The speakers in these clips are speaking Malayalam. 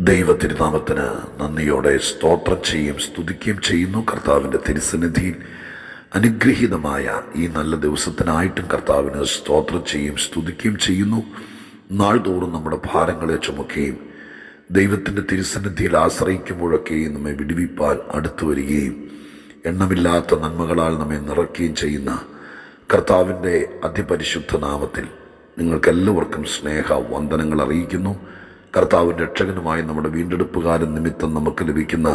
ദൈവത്തിരുനാമത്തിന് നന്ദിയോടെ സ്തോത്രം ചെയ്യും സ്തുതിക്കുകയും ചെയ്യുന്നു. കർത്താവിൻ്റെ തിരുസന്നിധിയിൽ അനുഗ്രഹീതമായ ഈ നല്ല ദിവസത്തിനായിട്ടും കർത്താവിന് സ്തോത്രം ചെയ്യും സ്തുതിക്കുകയും ചെയ്യുന്നു. നാൾതോറും നമ്മുടെ ഭാരങ്ങളെ ചുമക്കുകയും ദൈവത്തിൻ്റെ തിരുസന്നിധിയിൽ ആശ്രയിക്കുമ്പോഴൊക്കെയും നമ്മെ വിടുവിപ്പാൻ അടുത്തു വരികയും എണ്ണമില്ലാത്ത നന്മകളാൽ നമ്മെ നിറയ്ക്കുകയും ചെയ്യുന്ന കർത്താവിൻ്റെ അതിപരിശുദ്ധ നാമത്തിൽ നിങ്ങൾക്കെല്ലാവർക്കും സ്നേഹ വന്ദനങ്ങൾ അറിയിക്കുന്നു. കർത്താവിൻ്റെ രക്ഷകനുമായ നമ്മുടെ വീണ്ടെടുപ്പുകാരൻ നിമിത്തം നമുക്ക് ലഭിക്കുന്ന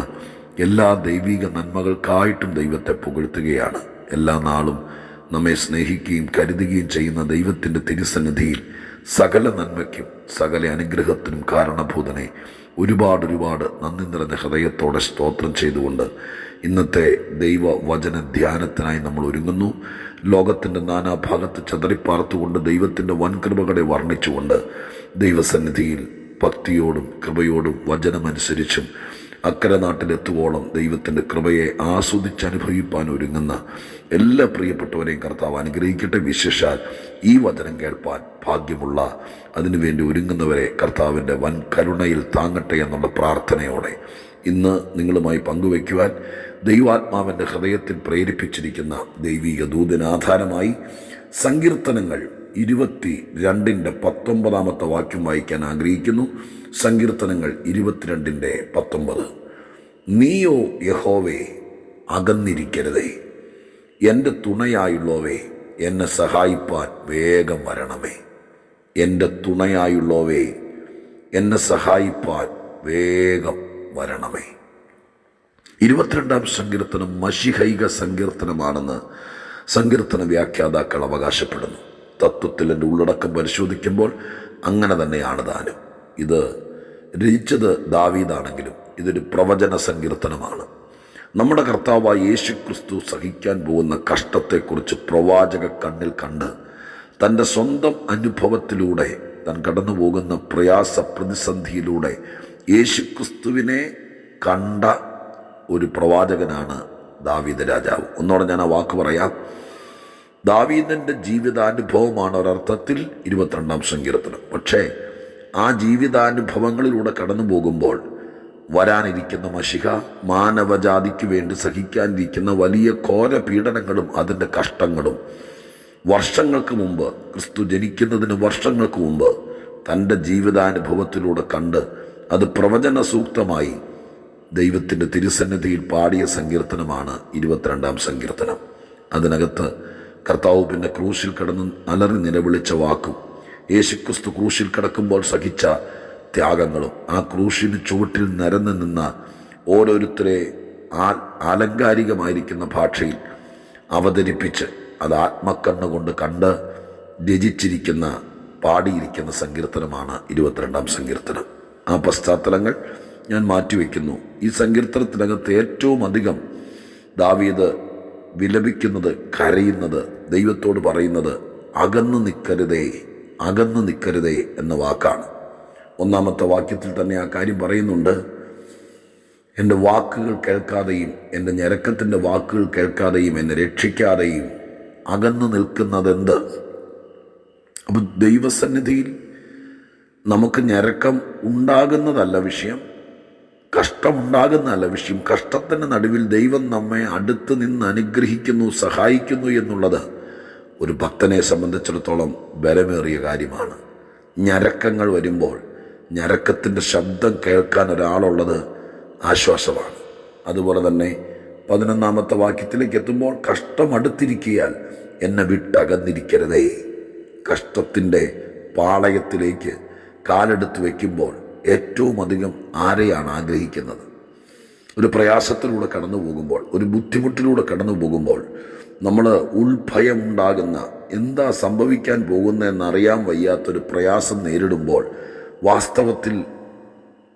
എല്ലാ ദൈവിക നന്മകൾക്കായിട്ടും ദൈവത്തെ പുകഴ്ത്തുകയാണ്. എല്ലാ നാളും നമ്മെ സ്നേഹിക്കുകയും കരുതുകയും ചെയ്യുന്ന ദൈവത്തിൻ്റെ തിരുസന്നിധിയിൽ സകല നന്മയ്ക്കും സകല അനുഗ്രഹത്തിനും കാരണഭൂതനെ ഒരുപാട് നന്ദി നിറഞ്ഞ ഹൃദയത്തോടെ സ്തോത്രം ചെയ്തുകൊണ്ട് ഇന്നത്തെ ദൈവവചന ധ്യാനത്തിനായി നമ്മൾ ഒരുങ്ങുന്നു. ലോകത്തിൻ്റെ നാനാഭാഗത്ത് ചതറിപ്പാർത്തുകൊണ്ട് ദൈവത്തിൻ്റെ വൻകൃപകളെ വർണ്ണിച്ചുകൊണ്ട് ദൈവസന്നിധിയിൽ ഭക്തിയോടും കൃപയോടും വചനമനുസരിച്ചും അക്കരെ നാട്ടിലെത്തുവോളം ദൈവത്തിൻ്റെ കൃപയെ ആസ്വദിച്ചനുഭവിപ്പാൻ ഒരുങ്ങുന്ന എല്ലാ പ്രിയപ്പെട്ടവരെയും കർത്താവ് അനുഗ്രഹിക്കട്ടെ. വിശേഷാൽ ഈ വചനം കേൾപ്പാൻ ഭാഗ്യമുള്ള അതിനുവേണ്ടി ഒരുങ്ങുന്നവരെ കർത്താവിൻ്റെ വൻ കരുണയിൽ താങ്ങട്ടെ എന്നുള്ള പ്രാർത്ഥനയോടെ ഇന്ന് നിങ്ങളുമായി പങ്കുവയ്ക്കുവാൻ ദൈവാത്മാവിൻ്റെ ഹൃദയത്തിൽ പ്രേരിപ്പിച്ചിരിക്കുന്ന ദൈവിക ദൂതനാധാരമായി സങ്കീർത്തനങ്ങൾ 22:19 വാക്യം വായിക്കാൻ ആഗ്രഹിക്കുന്നു. സങ്കീർത്തനങ്ങൾ 22:19. നീയോ യഹോവേ അകന്നിരിക്കരുതേ, എൻ്റെ തുണയായുള്ളവേ എന്നെ സഹായിപ്പാൻ വേഗം വരണമേ. എൻ്റെ തുണയായുള്ളവേ എന്നെ സഹായിപ്പാൻ വേഗം വരണമേ. 22-ാം സങ്കീർത്തനം മശിഹൈക സങ്കീർത്തനമാണെന്ന് സങ്കീർത്തന വ്യാഖ്യാതാക്കൾ അവകാശപ്പെടുന്നു. തത്വത്തിൽ എൻ്റെ ഉള്ളടക്കം പരിശോധിക്കുമ്പോൾ അങ്ങനെ തന്നെയാണ് താനും. ഇത് രചിച്ചത് ദാവീദാണെങ്കിലും ഇതൊരു പ്രവചന സങ്കീർത്തനമാണ്. നമ്മുടെ കർത്താവായ യേശുക്രിസ്തു സഹിക്കാൻ പോകുന്ന കഷ്ടത്തെക്കുറിച്ച് പ്രവാചക കണ്ണിൽ കണ്ട് തൻ്റെ സ്വന്തം അനുഭവത്തിലൂടെ താൻ കടന്നു പോകുന്ന പ്രയാസ പ്രതിസന്ധിയിലൂടെ യേശുക്രിസ്തുവിനെ കണ്ട ഒരു പ്രവാചകനാണ് ദാവീദ് രാജാവ്. ഒന്നോടെ ഞാൻ ആ വാക്ക് പറയാം. ദാവീദിൻ്റെ ജീവിതാനുഭവമാണ് ഒരർത്ഥത്തിൽ 22-ാം സങ്കീർത്തനം. പക്ഷേ ആ ജീവിതാനുഭവങ്ങളിലൂടെ കടന്നു പോകുമ്പോൾ വരാനിരിക്കുന്ന മശിഹ, മാനവജാതിക്ക് വേണ്ടി സഹിക്കാനിരിക്കുന്ന വലിയ ഘോര പീഡനങ്ങളും അതിൻ്റെ കഷ്ടങ്ങളും വർഷങ്ങൾക്ക് മുമ്പ്, ക്രിസ്തു ജനിക്കുന്നതിന് വർഷങ്ങൾക്ക് മുമ്പ് തൻ്റെ ജീവിതാനുഭവത്തിലൂടെ കണ്ട് അത് പ്രവചന സൂക്തമായി ദൈവത്തിൻ്റെ തിരുസന്നിധിയിൽ പാടിയ സങ്കീർത്തനമാണ് 22-ാം സങ്കീർത്തനം. അതിനകത്ത് കർത്താവ് പിന്നെ ക്രൂശിൽ കിടന്ന് അലറി നിലവിളിച്ച വാക്കും, യേശുക്രിസ്തു ക്രൂശിൽ കിടക്കുമ്പോൾ സഹിച്ച ത്യാഗങ്ങളും, ആ ക്രൂശിന് ചുവട്ടിൽ നിരന്ന് നിന്ന ഓരോരുത്തരെ ആലങ്കാരികമായിരിക്കുന്ന ഭാഷയിൽ അവതരിപ്പിച്ച് അത് ആത്മക്കണ്ണുകൊണ്ട് കണ്ട് രചിച്ചിരിക്കുന്ന പാടിയിരിക്കുന്ന സങ്കീർത്തനമാണ് 22-ാം സങ്കീർത്തനം. ആ പശ്ചാത്തലങ്ങൾ ഞാൻ മാറ്റിവെക്കുന്നു. ഈ സങ്കീർത്തനത്തിനകത്ത് ഏറ്റവും അധികം ദാവീദ് വിലപിക്കുന്നത്, കരയുന്നത്, ദൈവത്തോട് പറയുന്നത് അകന്നു നിൽക്കരുതേ എന്ന വാക്കാണ്. 1-ാമത്തെ വാക്യത്തിൽ തന്നെ ആ കാര്യം പറയുന്നുണ്ട്. എൻ്റെ വാക്കുകൾ കേൾക്കാതെയും എൻ്റെ ഞരക്കത്തിൻ്റെ വാക്കുകൾ കേൾക്കാതെയും എന്നെ രക്ഷിക്കാതെയും അകന്നു നിൽക്കുന്നതെന്ത്? അപ്പം ദൈവസന്നിധിയിൽ നമുക്ക് ഞരക്കം ഉണ്ടാകുന്നതല്ല വിഷയം, കഷ്ടമുണ്ടാകുന്നതല്ല വിഷയം. കഷ്ടത്തിൻ്റെ നടുവിൽ ദൈവം നമ്മെ അടുത്ത് നിന്ന് അനുഗ്രഹിക്കുന്നു, സഹായിക്കുന്നു എന്നുള്ളത് ഒരു ഭക്തനെ സംബന്ധിച്ചിടത്തോളം ബലമേറിയ കാര്യമാണ്. ഞരക്കങ്ങൾ വരുമ്പോൾ ഞരക്കത്തിൻ്റെ ശബ്ദം കേൾക്കാൻ ഒരാളുള്ളത് ആശ്വാസമാണ്. അതുപോലെ തന്നെ 11-ാമത്തെ വാക്യത്തിലേക്ക് എത്തുമ്പോൾ, കഷ്ടം അടുത്തിരിക്കിയാൽ എന്നെ വിട്ടകന്നിരിക്കരുതേ. കഷ്ടത്തിൻ്റെ പാളയത്തിലേക്ക് കാലെടുത്ത് വയ്ക്കുമ്പോൾ ഏറ്റവും അധികം ആരെയാണ് ആഗ്രഹിക്കുന്നത്? ഒരു പ്രയാസത്തിലൂടെ കടന്നു പോകുമ്പോൾ, ഒരു ബുദ്ധിമുട്ടിലൂടെ കടന്നു പോകുമ്പോൾ നമ്മൾ ഉൾഭയമുണ്ടാകുന്ന, എന്താ സംഭവിക്കാൻ പോകുന്നതെന്നറിയാൻ വയ്യാത്തൊരു പ്രയാസം നേരിടുമ്പോൾ വാസ്തവത്തിൽ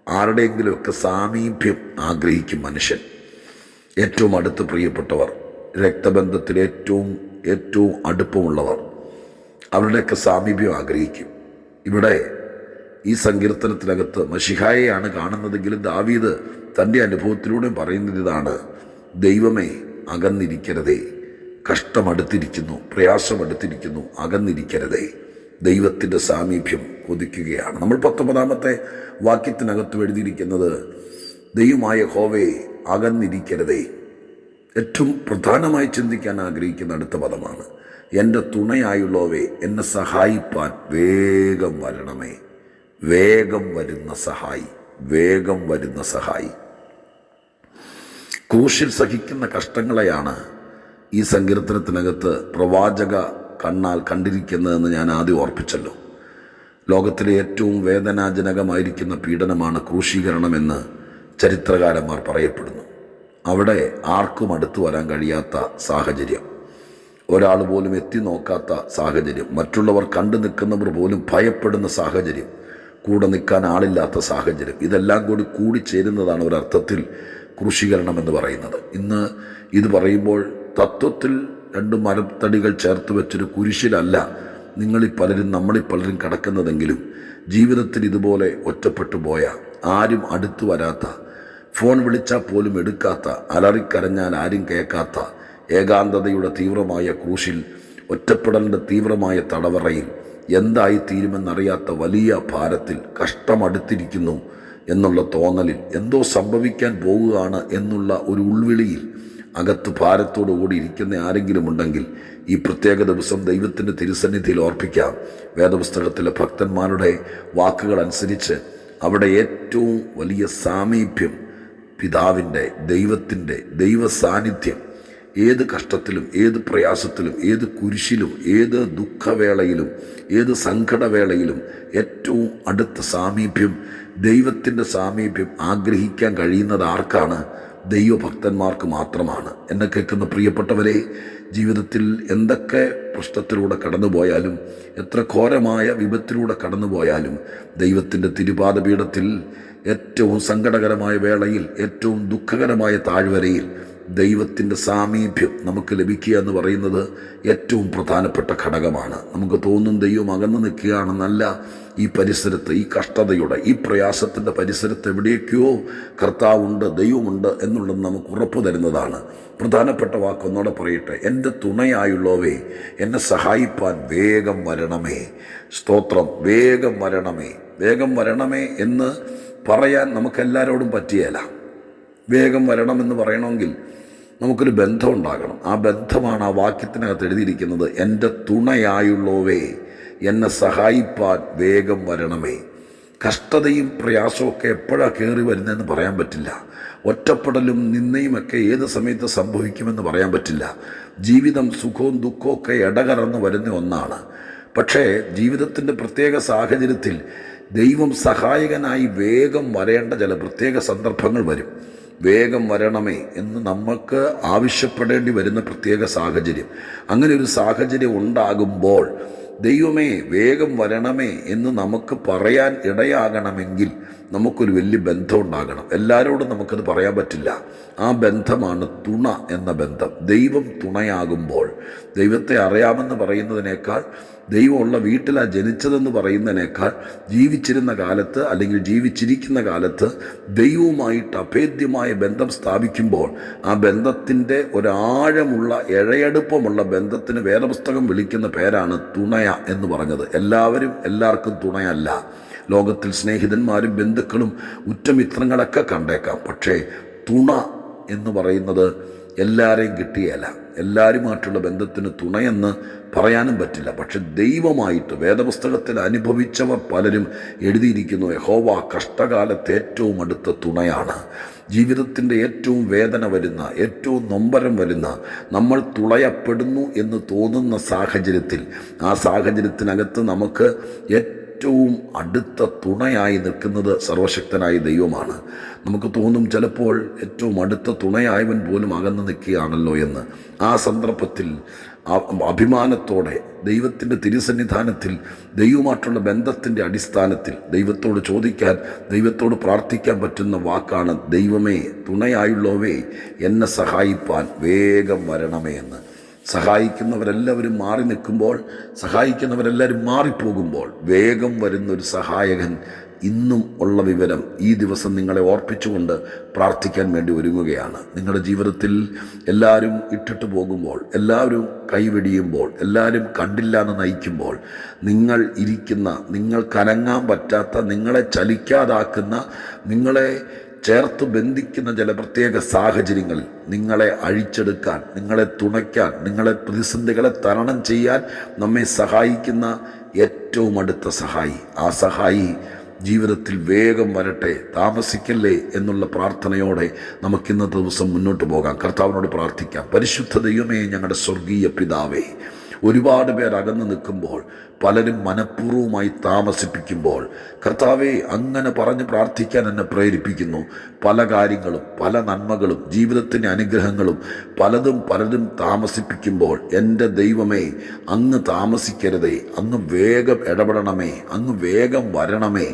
ആരുടെയെങ്കിലുമൊക്കെ സാമീപ്യം ആഗ്രഹിക്കും മനുഷ്യൻ. ഏറ്റവും അടുത്ത് പ്രിയപ്പെട്ടവർ, രക്തബന്ധത്തിൽ ഏറ്റവും അടുപ്പമുള്ളവർ, അവരുടെയൊക്കെ സാമീപ്യം ആഗ്രഹിക്കും. ഇവിടെ ഈ സങ്കീർത്തനത്തിനകത്ത് മശിഹായെയാണ് കാണുന്നതെങ്കിലും ദാവീദ് തൻ്റെ അനുഭവത്തിലൂടെ പറയുന്നത് ഇതാണ്: ദൈവമേ അകന്നിരിക്കരുതേ, കഷ്ടമടുത്തിരിക്കുന്നു, പ്രയാസമടുത്തിരിക്കുന്നു, അകന്നിരിക്കരുതേ. ദൈവത്തിൻ്റെ സാമീപ്യം കൊതിക്കുകയാണ്. നമ്മൾ 19 വാക്യത്തിനകത്ത് എഴുതിയിരിക്കുന്നത്, ദൈവമായ യഹോവേ അകന്നിരിക്കരുതേ. ഏറ്റവും പ്രധാനമായി ചിന്തിക്കാൻ ആഗ്രഹിക്കുന്ന അടുത്ത പദമാണ്, എൻ്റെ തുണയായുള്ളവേ എന്നെ സഹായിപ്പാൻ വേഗം വരണമേ. വേഗം വരുന്ന സഹായി, വേഗം വരുന്ന സഹായി. ക്രൂശിൽ സഹിക്കുന്ന കഷ്ടങ്ങളെയാണ് ഈ സങ്കീർത്തനത്തിനകത്ത് പ്രവാചക കണ്ണാൽ കണ്ടിരിക്കുന്നതെന്ന് ഞാൻ ആദ്യം ഓർപ്പിച്ചല്ലോ. ലോകത്തിലെ ഏറ്റവും വേദനാജനകമായിരിക്കുന്ന പീഡനമാണ് ക്രൂശീകരണമെന്ന് ചരിത്രകാരന്മാർ പറയപ്പെടുന്നു. അവിടെ ആർക്കും അടുത്തു വരാൻ കഴിയാത്ത സാഹചര്യം, ഒരാൾ പോലും എത്തി നോക്കാത്ത സാഹചര്യം, മറ്റുള്ളവർ കണ്ടു നിൽക്കുന്നവർ പോലും ഭയപ്പെടുന്ന സാഹചര്യം, കൂടെ നിൽക്കാൻ ആളില്ലാത്ത സാഹചര്യം, ഇതെല്ലാം കൂടിച്ചേരുന്നതാണ് ഒരർത്ഥത്തിൽ ക്രൂശീകരണം എന്ന് പറയുന്നത്. ഇന്ന് ഇത് പറയുമ്പോൾ തത്വത്തിൽ 2 മരത്തടികൾ ചേർത്ത് വെച്ചൊരു കുരിശിലല്ല നമ്മളിൽ പലരും കിടക്കുന്നതെങ്കിലും, ജീവിതത്തിൽ ഇതുപോലെ ഒറ്റപ്പെട്ടു പോയ, ആരും അടുത്തു വരാത്ത, ഫോൺ വിളിച്ചാൽ പോലും എടുക്കാത്ത, അലറിക്കരഞ്ഞാൽ ആരും കേൾക്കാത്ത, ഏകാന്തതയുടെ തീവ്രമായ ക്രൂശിൽ, ഒറ്റപ്പെടലിൻ്റെ തീവ്രമായ തടവറയിൽ എന്തായിത്തീരുമെന്നറിയാത്ത വലിയ ഭാരത്തിൽ, കഷ്ടമടുത്തിരിക്കുന്നു എന്നുള്ള തോന്നലിൽ, എന്തോ സംഭവിക്കാൻ പോവുകയാണ് എന്നുള്ള ഒരു ഉൾവിളിയിൽ അകത്ത് ഭാരത്തോടു കൂടി ഇരിക്കുന്ന ആരെങ്കിലും ഉണ്ടെങ്കിൽ ഈ പ്രത്യേക ദിവസം ദൈവത്തിൻ്റെ തിരുസന്നിധിയിൽ ഓർപ്പിക്കാം. വേദപുസ്തകത്തിലെ ഭക്തന്മാരുടെ വാക്കുകൾ അനുസരിച്ച് അവിടെ ഏറ്റവും വലിയ സാമീപ്യം പിതാവിൻ്റെ, ദൈവത്തിൻ്റെ ദൈവ സാന്നിധ്യം ഏത് കഷ്ടത്തിലും, ഏത് പ്രയാസത്തിലും, ഏത് കുരിശിലും, ഏത് ദുഃഖവേളയിലും, ഏത് സങ്കടവേളയിലും ഏറ്റവും അടുത്ത സാമീപ്യം, ദൈവത്തിൻ്റെ സാമീപ്യം ആഗ്രഹിക്കാൻ കഴിയുന്നത് ആർക്കാണ്? ദൈവഭക്തന്മാർക്ക് മാത്രമാണ്. എന്നെ കേൾക്കുന്ന പ്രിയപ്പെട്ടവരെ, ജീവിതത്തിൽ എന്തൊക്കെ പ്രശ്നത്തിലൂടെ കടന്നുപോയാലും, എത്ര ഘോരമായ വിപത്തിലൂടെ കടന്നുപോയാലും, ദൈവത്തിൻ്റെ തിരുപാദപീഠത്തിൽ ഏറ്റവും സങ്കടകരമായ വേളയിൽ, ഏറ്റവും ദുഃഖകരമായ താഴ്വരയിൽ ദൈവത്തിൻ്റെ സാമീപ്യം നമുക്ക് ലഭിക്കുക എന്ന് പറയുന്നത് ഏറ്റവും പ്രധാനപ്പെട്ട ഘടകമാണ്. നമുക്ക് തോന്നും ദൈവം അകന്നു നിൽക്കുകയാണെന്നല്ല. ഈ പരിസരത്ത്, ഈ കഷ്ടതയുടെ, ഈ പ്രയാസത്തിൻ്റെ പരിസരത്ത് എവിടെയൊക്കെയോ കർത്താവുണ്ട്, ദൈവമുണ്ട് എന്നുള്ളത് നമുക്ക് ഉറപ്പു തരുന്നതാണ്. പ്രധാനപ്പെട്ട വാക്കൊന്നോടെ പറയട്ടെ, എൻ്റെ തുണയായുള്ളവേ എന്നെ സഹായിപ്പാൻ വേഗം വരണമേ. സ്തോത്രം. വേഗം വരണമേ, വേഗം വരണമേ എന്ന് പറയാൻ നമുക്കെല്ലാവരോടും പറ്റിയല്ല. വേഗം വരണമെന്ന് പറയണമെങ്കിൽ നമുക്കൊരു ബന്ധം ഉണ്ടാകണം. ആ ബന്ധമാണ് ആ വാക്യത്തിനകത്ത് എഴുതിയിരിക്കുന്നത്, എൻ്റെ തുണയായുള്ളവേ എന്നെ സഹായിപ്പാൻ വേഗം വരണമേ. കഷ്ടതയും പ്രയാസമൊക്കെ എപ്പോഴാണ് കയറി വരുന്നതെന്ന് പറയാൻ പറ്റില്ല. ഒറ്റപ്പെടലും നിന്നയുമൊക്കെ ഏത് സമയത്ത് സംഭവിക്കുമെന്ന് പറയാൻ പറ്റില്ല. ജീവിതം സുഖവും ദുഃഖവും ഒക്കെ ഇടകലർന്ന് വരുന്ന ഒന്നാണ്. പക്ഷേ ജീവിതത്തിൻ്റെ പ്രത്യേക സാഹചര്യത്തിൽ ദൈവം സഹായകനായി വേഗം വരേണ്ട ചില പ്രത്യേക സന്ദർഭങ്ങൾ വരും. വേഗം വരണമേ എന്ന് നമുക്ക് ആവശ്യപ്പെടേണ്ടി വരുന്ന പ്രത്യേക സാഹചര്യം, അങ്ങനെ ഒരു സാഹചര്യം ഉണ്ടാകുമ്പോൾ ദൈവമേ വേഗം വരണമേ എന്ന് നമുക്ക് പറയാൻ ഇടയാകണമെങ്കിൽ നമുക്കൊരു വലിയ ബന്ധം ഉണ്ടാകണം. എല്ലാവരോടും നമുക്കത് പറയാൻ പറ്റില്ല. ആ ബന്ധമാണ് തുണ എന്ന ബന്ധം. ദൈവം തുണയാകുമ്പോൾ, ദൈവത്തെ അറിയാമെന്ന് പറയുന്നതിനേക്കാൾ, ദൈവമുള്ള വീട്ടിലാണ് ജനിച്ചതെന്ന് പറയുന്നതിനേക്കാൾ, ജീവിച്ചിരുന്ന കാലത്ത് അല്ലെങ്കിൽ ജീവിച്ചിരിക്കുന്ന കാലത്ത് ദൈവവുമായിട്ട് അഭേദ്യമായ ബന്ധം സ്ഥാപിക്കുമ്പോൾ ആ ബന്ധത്തിൻ്റെ ഒരാഴമുള്ള ഇഴയടുപ്പമുള്ള ബന്ധത്തിന് വേദപുസ്തകം വിളിക്കുന്ന പേരാണ് തുണയ എന്ന് പറഞ്ഞത്. എല്ലാവർക്കും തുണയല്ല. ലോകത്തിൽ സ്നേഹിതന്മാരും ബന്ധുക്കളും ഉറ്റമിത്രങ്ങളൊക്കെ കണ്ടേക്കാം. പക്ഷേ തുണ എന്ന് പറയുന്നത് എല്ലാവരെയും കിട്ടിയല്ല. എല്ലാവരുമായിട്ടുള്ള ബന്ധത്തിന് തുണയെന്ന് പറയാനും പറ്റില്ല. പക്ഷെ ദൈവമായിട്ട് വേദപുസ്തകത്തിൽ അനുഭവിച്ചവർ പലരും എഴുതിയിരിക്കുന്നു, യഹോവ കഷ്ടകാലത്ത് ഏറ്റവും അടുത്ത തുണയാണ്. ജീവിതത്തിൻ്റെ ഏറ്റവും വേദന വരുന്ന, ഏറ്റവും നൊമ്പരം വരുന്ന, നമ്മൾ തുളയപ്പെടുന്നു എന്ന് തോന്നുന്ന സാഹചര്യത്തിൽ, ആ സാഹചര്യത്തിനകത്ത് നമുക്ക് ഏറ്റവും അടുത്ത തുണയായി നിൽക്കുന്നത് സർവശക്തനായ ദൈവമാണ്. നമുക്ക് തോന്നും ചിലപ്പോൾ ഏറ്റവും അടുത്ത തുണയായവൻ പോലും അകന്നു നിൽക്കുകയാണല്ലോ എന്ന്. ആ സന്ദർഭത്തിൽ അഭിമാനത്തോടെ ദൈവത്തിൻ്റെ തിരുസന്നിധാനത്തിൽ ദൈവമായിട്ടുള്ള ബന്ധത്തിൻ്റെ അടിസ്ഥാനത്തിൽ ദൈവത്തോട് ചോദിക്കാൻ, ദൈവത്തോട് പ്രാർത്ഥിക്കാൻ പറ്റുന്ന വാക്കാണ്, ദൈവമേ തുണയായുള്ളവേ എന്നെ സഹായിപ്പാൻ വേഗം വരണമേ എന്ന്. സഹായിക്കുന്നവരെല്ലാവരും മാറി നിൽക്കുമ്പോൾ, സഹായിക്കുന്നവരെല്ലാവരും മാറിപ്പോകുമ്പോൾ വേഗം വരുന്നൊരു സഹായകൻ ഇന്നും ഉള്ള വിവരം ഈ ദിവസം നിങ്ങളെ ഓർപ്പിച്ചുകൊണ്ട് പ്രാർത്ഥിക്കാൻ വേണ്ടി ഒരുങ്ങുകയാണ്. നിങ്ങളുടെ ജീവിതത്തിൽ എല്ലാവരും ഇട്ടിട്ട് പോകുമ്പോൾ, എല്ലാവരും കൈവെടിയുമ്പോൾ, എല്ലാവരും കണ്ടില്ല എന്ന് നയിക്കുമ്പോൾ, നിങ്ങൾ ഇരിക്കുന്ന, നിങ്ങൾക്ക് അനങ്ങാൻ പറ്റാത്ത, നിങ്ങളെ ചലിക്കാതാക്കുന്ന, നിങ്ങളെ ചേർത്ത് ബന്ധിക്കുന്ന ചില പ്രത്യേക സാഹചര്യങ്ങളിൽ നിങ്ങളെ അഴിച്ചെടുക്കാൻ, നിങ്ങളെ തുണയ്ക്കാൻ, നിങ്ങളെ പ്രതിസന്ധികളെ തരണം ചെയ്യാൻ നമ്മെ സഹായിക്കുന്ന ഏറ്റവും അടുത്ത സഹായി, ആ സഹായി ജീവിതത്തിൽ വേഗം വരട്ടെ, താമസിക്കല്ലേ എന്നുള്ള പ്രാർത്ഥനയോടെ നമുക്കിന്നത്തെ ദിവസം മുന്നോട്ട് പോകാം. കർത്താവിനോട് പ്രാർത്ഥിക്കാം. പരിശുദ്ധ ദൈവമേ, ഞങ്ങളുടെ സ്വർഗീയ പിതാവേ, ഒരുപാട് പേർ അകന്നു നിൽക്കുമ്പോൾ, പലരും മനഃപൂർവ്വമായി താമസിപ്പിക്കുമ്പോൾ, കർത്താവെ അങ്ങനെ പറഞ്ഞ് പ്രാർത്ഥിക്കാൻ എന്നെ പ്രേരിപ്പിക്കുന്നു. പല കാര്യങ്ങളും, പല നന്മകളും, ജീവിതത്തിൻ്റെ അനുഗ്രഹങ്ങളും പലരും താമസിപ്പിക്കുമ്പോൾ, എൻ്റെ ദൈവമേ, അങ്ങ് താമസിക്കരുതേ, അങ്ങ് വേഗം ഇടപെടണമേ, അങ്ങ് വേഗം വരണമേ,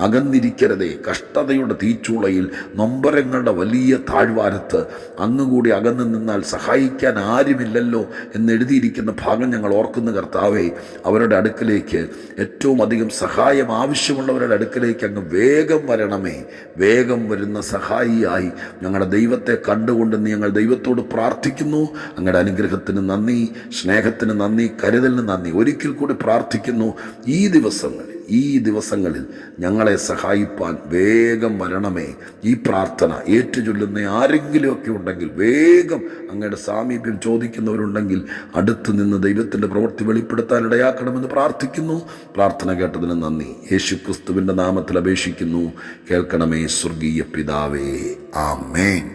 അകന്നിരിക്കരുതേ. കഷ്ടതയുടെ തീച്ചൂളയിൽ, നൊമ്പരങ്ങളുടെ വലിയ താഴ്വാരത്ത് അങ്ങുകൂടി അകന്നു നിന്നാൽ സഹായിക്കാൻ ആരുമില്ലല്ലോ എന്നെഴുതിയിരിക്കുന്ന ഭാഗം ഞങ്ങൾ ഓർക്കുന്ന കർത്താവേ, അവരുടെ അടുക്കലേക്ക്, ഏറ്റവും അധികം സഹായം ആവശ്യമുള്ളവരുടെ അടുക്കലേക്ക് അങ്ങ് വേഗം വരണമേ. വേഗം വരുന്ന സഹായിയായി ഞങ്ങളുടെ ദൈവത്തെ കണ്ടുകൊണ്ട് ഞങ്ങൾ ദൈവത്തോട് പ്രാർത്ഥിക്കുന്നു. അങ്ങയുടെ അനുഗ്രഹത്തിന് നന്ദി, സ്നേഹത്തിന് നന്ദി, കരുതലിന് നന്ദി. ഒരിക്കൽ കൂടി പ്രാർത്ഥിക്കുന്നു, ഈ ദിവസങ്ങളിൽ ഞങ്ങളെ സഹായിപ്പാൻ വേഗം വരണമേ. ഈ പ്രാർത്ഥന ഏറ്റുചൊല്ലുന്ന ആരെങ്കിലുമൊക്കെ ഉണ്ടെങ്കിൽ, വേഗം അങ്ങയുടെ സാമീപ്യം ചോദിക്കുന്നവരുണ്ടെങ്കിൽ അടുത്ത് നിന്ന് ദൈവത്തിൻ്റെ പ്രവൃത്തി വെളിപ്പെടുത്താൻ ഇടയാക്കണമെന്ന് പ്രാർത്ഥിക്കുന്നു. പ്രാർത്ഥന കേട്ടതിന് നന്ദി. യേശുക്രിസ്തുവിൻ്റെ നാമത്തിൽ അപേക്ഷിക്കുന്നു. കേൾക്കണമേ സ്വർഗീയ പിതാവേ. ആമേൻ.